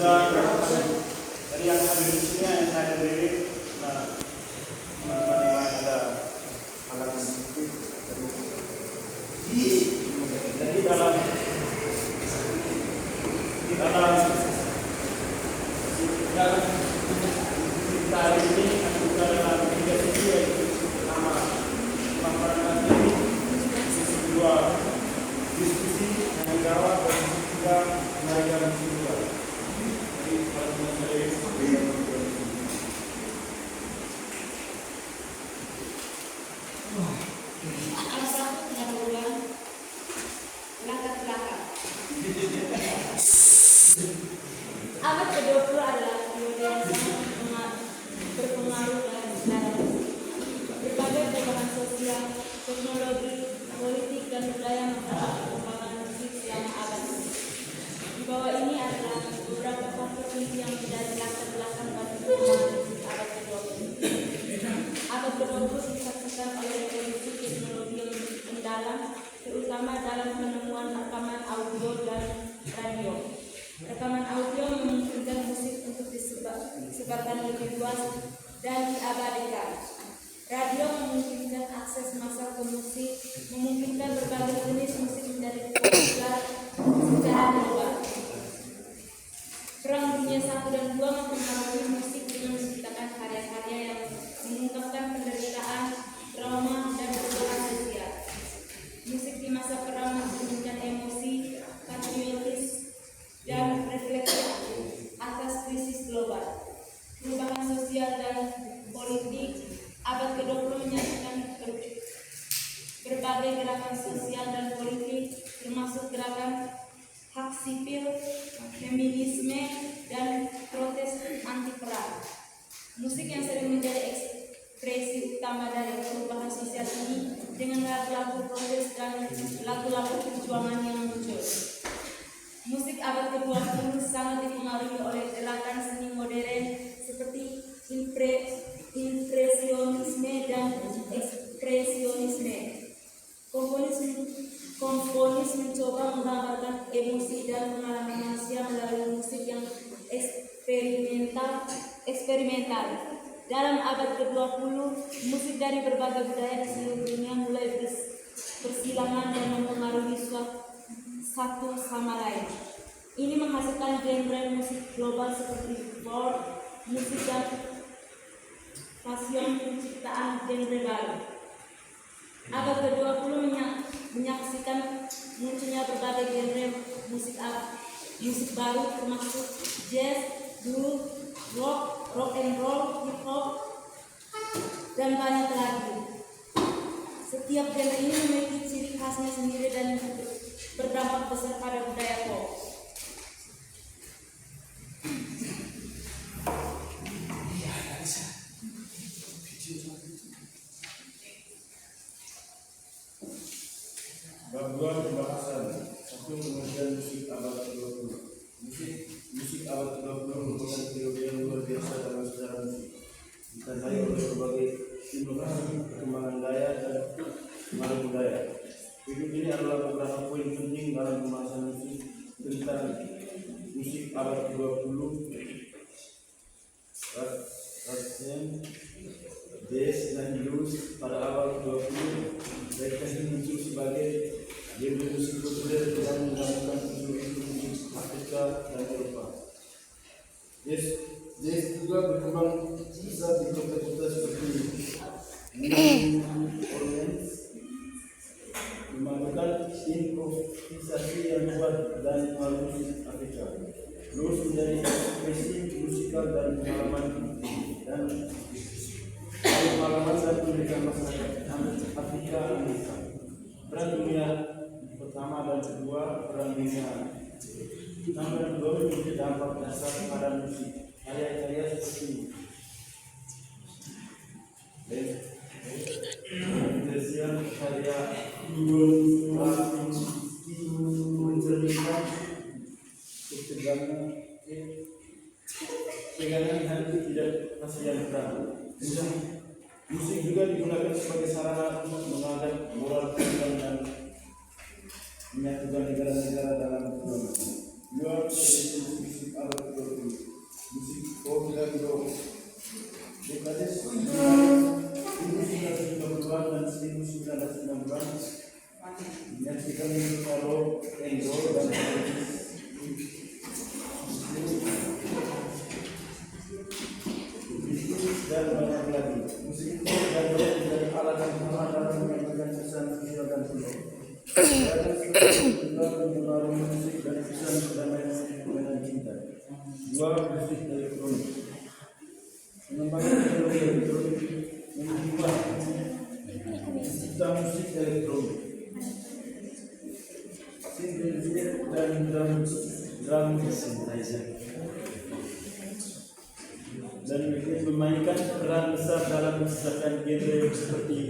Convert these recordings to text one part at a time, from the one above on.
juga dari yang hadir di sini yang saya beri, teman-teman yang lain ada halangan sedikit. Jadi dalam kita hari ini juga dalam tiga sisi, yaitu pertama pemaparan materi, sisi kedua diskusi yang menjawab, dan sisi ketiga mengajar sisi dua. Jadi teman-teman saya abad ke-20 adalah periode yang sangat berpengaruh dalam sejarah. Berbagai perubahan sosial, teknologi, politik, dan budaya membuat perkembangan musik selama abad ini. Di bawah ini adalah beberapa faktor kunci yang menjadi latar belakang bagi perkembangan musik abad ke-20. Abad ke-20 disaksikan oleh revolusi teknologi yang mendalam, terutama dalam penemuan rekaman audio dan radio. Rekaman audio memungkinkan musik untuk disebarkan lebih luas dan diabadikan. Radio memungkinkan akses massal ke musik, memungkinkan berbagai jenis musik menjadi populer secara global. Perang Dunia I dan II mempengaruhi musik dengan menciptakan karya-karya yang mengungkapkan penderitaan, trauma, dan perubahan sosial. Musik di masa perang mencerminkan emosi, patriotis, dan refleksi atas krisis global, perubahan sosial dan politik. Abad ke-20 menyaksikan berbagai gerakan sosial dan politik, termasuk gerakan hak sipil, feminisme, dan protes anti perang. Musik yang sering menjadi ekspresi utama dari perubahan sosial ini dengan lagu-lagu protes dan lagu-lagu perjuangan yang muncul. Musik abad ke-20 sangat dipengaruhi oleh gerakan seni modern seperti impresionisme dan ekspresionisme. Komponis mencoba menggambarkan emosi dan pengalaman manusia melalui musik yang eksperimental. Dalam abad ke-20, musik dari berbagai budaya di seluruh dunia mulai bersilangan dan mempengaruhi satu sama lain. Ini menghasilkan genre musik global seperti folk, musik, dan fusion penciptaan genre baru. Abad ke-20 menyaksikan munculnya berbagai genre musik baru, termasuk jazz, blues, rock and roll, hip hop, dan banyak lagi. Setiap genre ini memiliki ciri khasnya sendiri dan berdampak besar pada budaya pop. Bab 2 pembahasan 1. Pengertian musik abad ke-20. Musik abad ke-20 merupakan periode yang luar biasa dalam sejarah musik, ditandai oleh berbagai inovasi, perkembangan gaya, dan pengaruh budaya. Berikut ini adalah beberapa poin penting dalam pembahasan musik tentang musik abad ke-20. Jazz dan blues pada awal ke-20 mereka muncul sebagai genre musik populer yang menggabungkan unsur-unsur musik Afrika dan Eropa. Jazz juga berkembang besar di kota-kota seperti New Orleans, memadukan improvisasi yang kuat dan pengaruh musik Afrika. Blues menjadi ekspresi musikal dan pengalaman dan pendidikan masyarakat Afrika Amerika. Perang Dunia Pertama dan Kedua, Perang Dunia dan Kedua memiliki dampak besar pada musik. Karya-karya seperti Indonesian karya mencerminkan ketegangan hati tidak kasihan perang. Musik juga digunakan sebagai sarana untuk mengangkat moral dan menyatukan negara-negara dalam perjuangan. Musik abad ke-20 tahun 1960 menyaksikan kalau Endo dan dan banyak lagi. Musik itu dan menjadi alat yang sama dalam menyampaikan pesan sosial dan pulau. Dan seperti mengenal musik dan pesan perdamaian dan cinta. Dua, musik elektronik. Pengembangan teknologi elektronik mengubah cipta musik elektronik. Synthesizer dan drum synthesizer. Dan memainkan peran besar dalam menciptakan genre seperti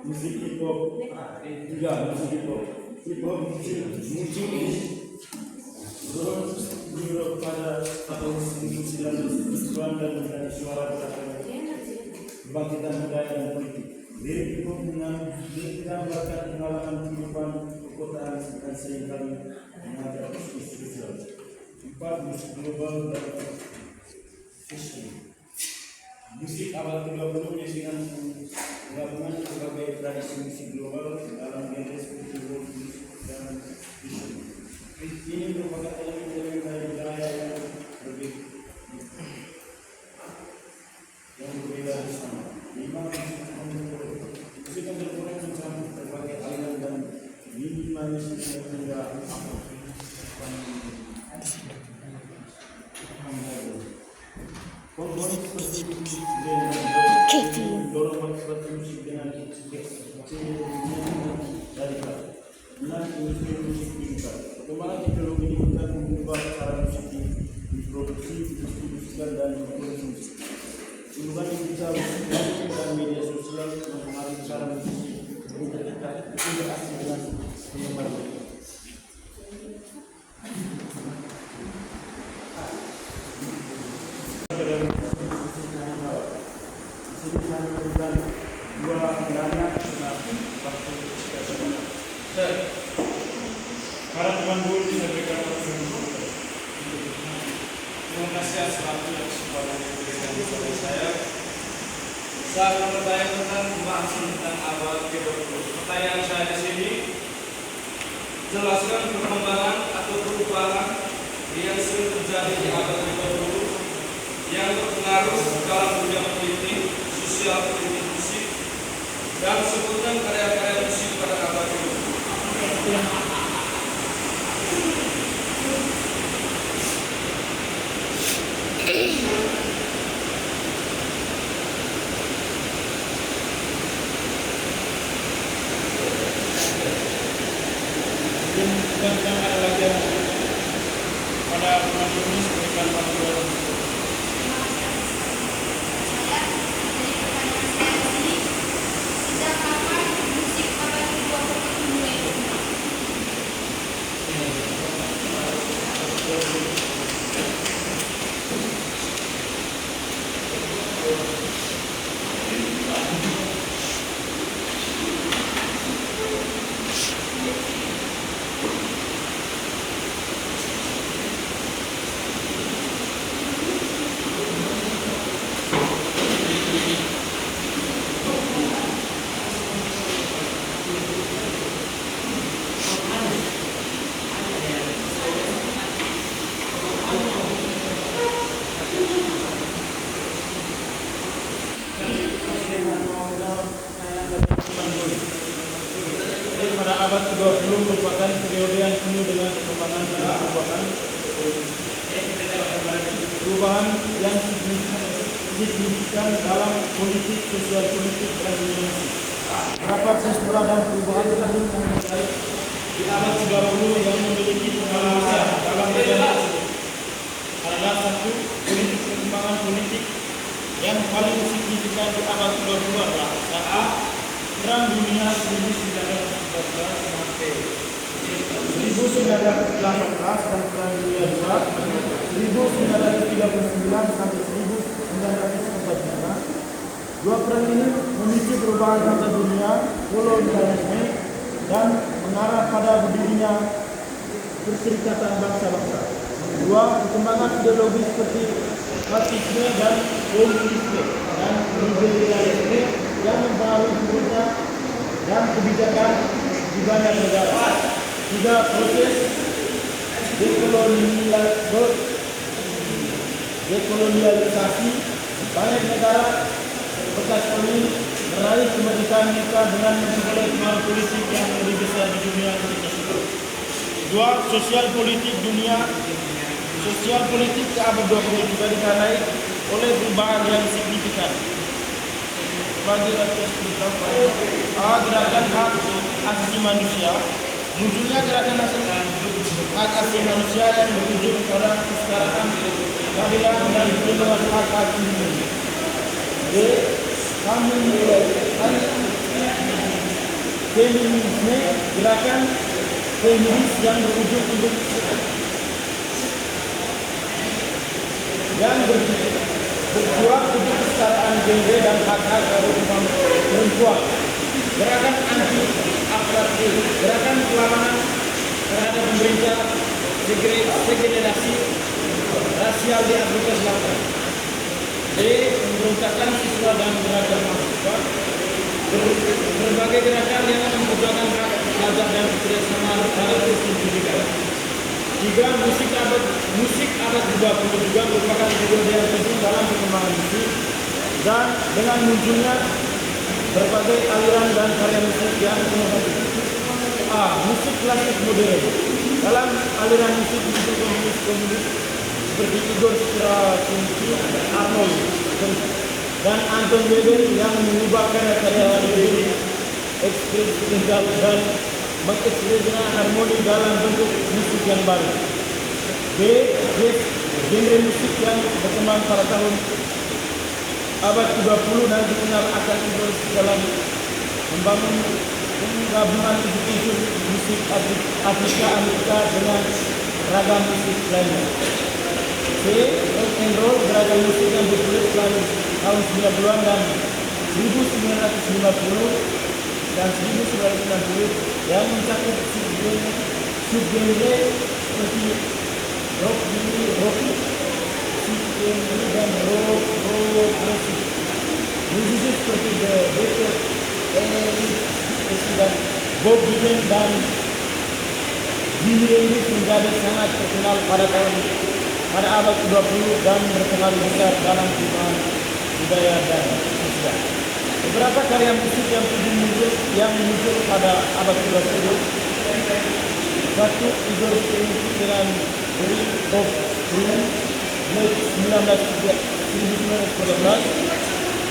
musik hip hop, muncul pada tahun 1990 dan menjadi suara gerakan kebangkitan budaya dan politik. Lirik hip hop menggambarkan pengalaman kehidupan perkotaan dan seringkali mengajak diskusi sosial. 4. Musik global dan fashion. Musik abad ke-20 menyaksikan gabungan berbagai tradisi musik global dalam genre seperti world music dan fashion. Ini merupakan elemen-elemen dari budaya yang berbeda bersama. 5. Musik kontemporer mencakup berbagai aliran dan minimalisme hingga komponis seperti dorong seperti musik dengan radikal. 6. Industri musik digital. Perkembangan teknologi digital mengubah cara musik diproduksi, didistribusikan dan dikonsumsi. Perubahan digital dan media sosial mempengaruhi cara musik berinteraksi dengan penggemar. Para pemandu bisa berikan terima kasih atas waktu dan kesempatan yang diberikan kepada saya. Saya akan bertanya tentang pembahasan tentang abad ke-20. Pertanyaan saya di sini, jelaskan perkembangan atau perubahan yang sering terjadi di abad ke-20 yang berpengaruh dalam dunia politik, sosial, politik musik, dan sebutkan karya-karya musik pada abad ke-20. Dan ada lagi yang pada pemandu ini memberikan panduan. Sejak kapan musik abad ke-20 mulai berkembang? Pada abad ke-20 merupakan periode yang penuh dengan perkembangan dan perubahan yang signifikan dalam politik, sosial politik, dan dunia musik. Beberapa peristiwa dan perubahan tersebut mengenai di abad ke-20 yang memiliki pengaruh besar dalam dunia musik adalah 1. Perkembangan politik yang paling signifikan di abad ke-20 adalah Perang Dunia 1914 sampai 1918 dan Perang Dunia II 1939 sampai 1945. Dua perang ini memicu perubahan rata dunia, kolonialisme, dan mengarah pada berdirinya Perserikatan Bangsa-Bangsa. 2. Perkembangan ideologi seperti marxisme dan komunisme dan liberalisme yang mempengaruhi pemerintah dan kebijakan di banyak negara. Juga proses dekolonialisasi banyak negara bekas koloni meraih kemerdekaan mereka dengan memperoleh pengaruh politik yang lebih besar di dunia tersebut. Dua, sosial politik dunia. Sosial politik ke abad 20 juga ditandai oleh perubahan yang signifikan. Bagi rakyat terutama, gerakan hak asasi manusia. Munculnya gerakan hak asasi manusia yang berujung pada kesetaraan, keadilan dan perlindungan hak asasi manusia. B. Feminisme, gerakan feminis yang berujung untuk berjuang untuk kesetaraan gender dan hak-hak perempuan. Gerakan anti apartheid, gerakan perlawanan terhadap pemerintah segregasi rasial di Afrika Selatan. D. Pemberontakan siswa dan gerakan mahasiswa. Berbagai gerakan yang memperjuangkan hak pelajar dan kerjasama terhadap sistem pendidikan. 3. Musik abad 20 juga merupakan periode yang penting dalam perkembangan musik, dan dengan munculnya berbagai aliran dan karya musik yang inovatif. A. Musik klasik modern. Dalam aliran musik muncul komunis seperti Igor Stravinsky, Arnold dan Anton Webern yang mengubah karya-karya menjadi eksperimental dan mengekspresikan harmoni dalam bentuk musik yang baru. B. Jazz, genre musik yang berkembang pada tahun abad 20 dan dikenal akan influensi dalam membangun penggabungan unsur musik Afrika Amerika dengan ragam musik lainnya. C. Rock and roll, gerakan musik yang populer tahun 90-an dan 1950 dan 1990 yang mencakup subgenre seperti rock, subgenre dan rock progresif. Musisi seperti The Beatles, Elvis dan Bob Dylan dan Jimi Hendrix menjadi sangat terkenal pada abad 20 dan berpengaruh besar dalam perubahan budaya dan sosial. Beberapa karya musik yang muncul pada abad 20. Satu, Igor Stravinsky dengan Breath of Freedom 1913,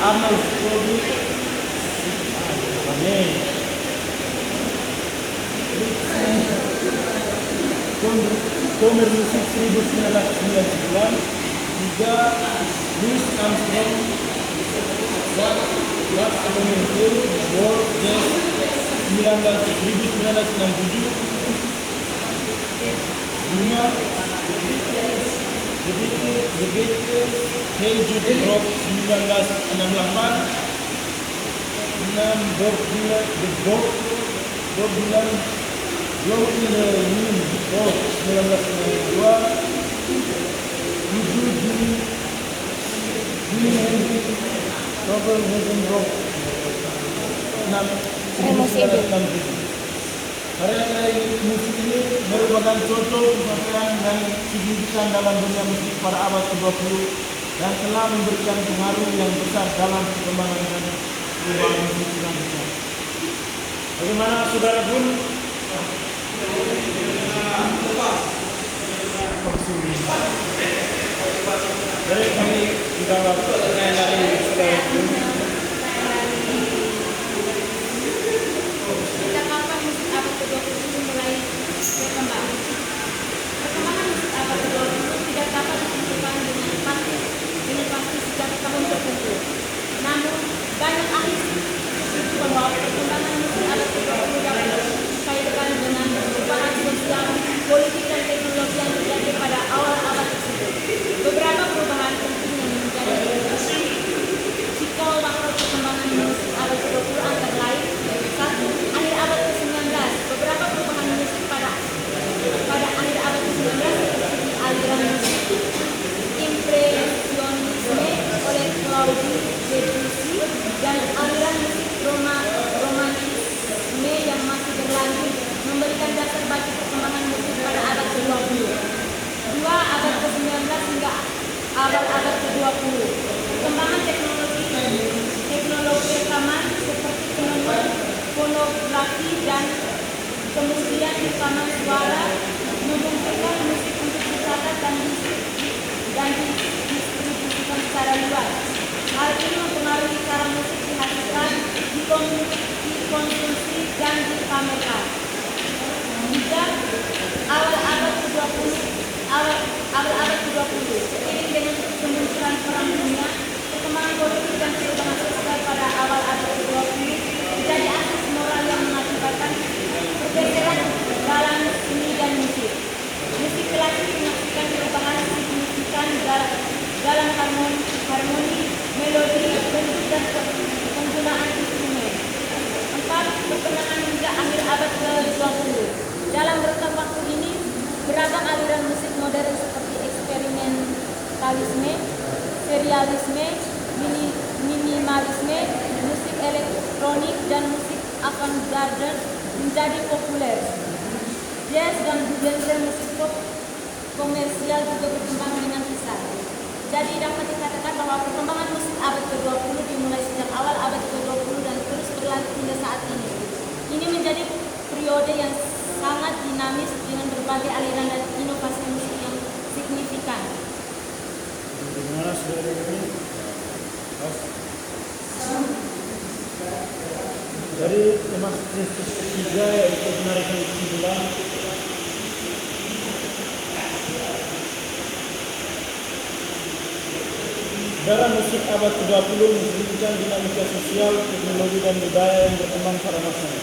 Arnold Schwarzenegger Comer Musik 1999, juga Louis Armstrong What's Coming Through World Jazz 1967, 5 The Beatles Hey Jude Rock 1968, 6 Bob Dylan Blow in the Wind Rock 1992, 7 Jimi Hendrix Trouble Heaven Rock 1967. Karya-karya musik ini merupakan contoh pencapaian dan signifikan dalam dunia musik pada abad ke-20 dan telah memberikan pengaruh yang besar dalam perkembangan dan perubahan musik Indonesia. Bagaimana saudara pun? Dari kami juga pertanyaan dari saudara pun. Sejak kapan musik abad ke-20 mulai berkembang? Perkembangan musik abad ke-20 tidak dapat ditentukan dengan pasti sejak tahun tertentu. Namun, banyak ahli setuju bahwa perkembangan musik abad ke-20 dapat dikaitkan dengan perubahan sosial, politik, dan teknologi yang terjadi pada awal abad tersebut. Beberapa perubahan penting yang menjadi dikonsumsi dan dipamerkan. Juga awal abad ke-20, seiring dengan kemunculan perang dunia, perkembangan politik dan perubahan sosial pada awal abad ke-20 menjadi asas moral yang mengakibatkan pergeseran dalam seni dan musik. Musik klasik menyaksikan perubahan signifikan dalam harmoni, melodi, bentuk dan penggunaan instrumen. 4. Perkembangan hingga akhir abad ke-20. Dalam rentang waktu ini, beragam aliran musik modern seperti eksperimentalisme, serialisme, minimalisme, musik elektronik, dan musik avant-garde menjadi populer. Jazz dan genre musik pop komersial juga berkembang dengan pesat. Jadi dapat dikatakan bahwa perkembangan musik abad ke-20 dimulai sejak awal abad ke-20 dan terus berlanjut hingga saat ini. Ini menjadi periode yang sangat dinamis dengan berbagai aliran dan inovasi musik yang signifikan. Bagaimana saudara ini? Dari tema ketiga yaitu penarikan kesimpulan. Dalam musik abad ke-20 menunjukkan dinamika sosial, teknologi, dan budaya yang berkembang pada masanya.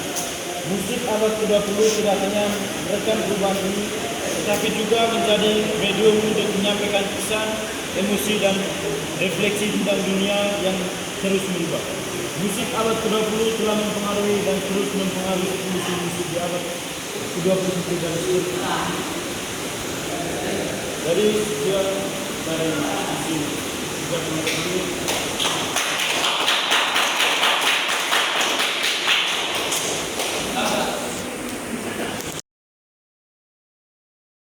Musik abad ke-20 tidak hanya merekam perubahan ini, tetapi juga menjadi medium untuk menyampaikan pesan, emosi, dan refleksi tentang dunia yang terus berubah. Musik abad ke-20 telah mempengaruhi dan terus mempengaruhi evolusi musik di abad ke-21 dan seterusnya. Jadi sekian dari sisi 30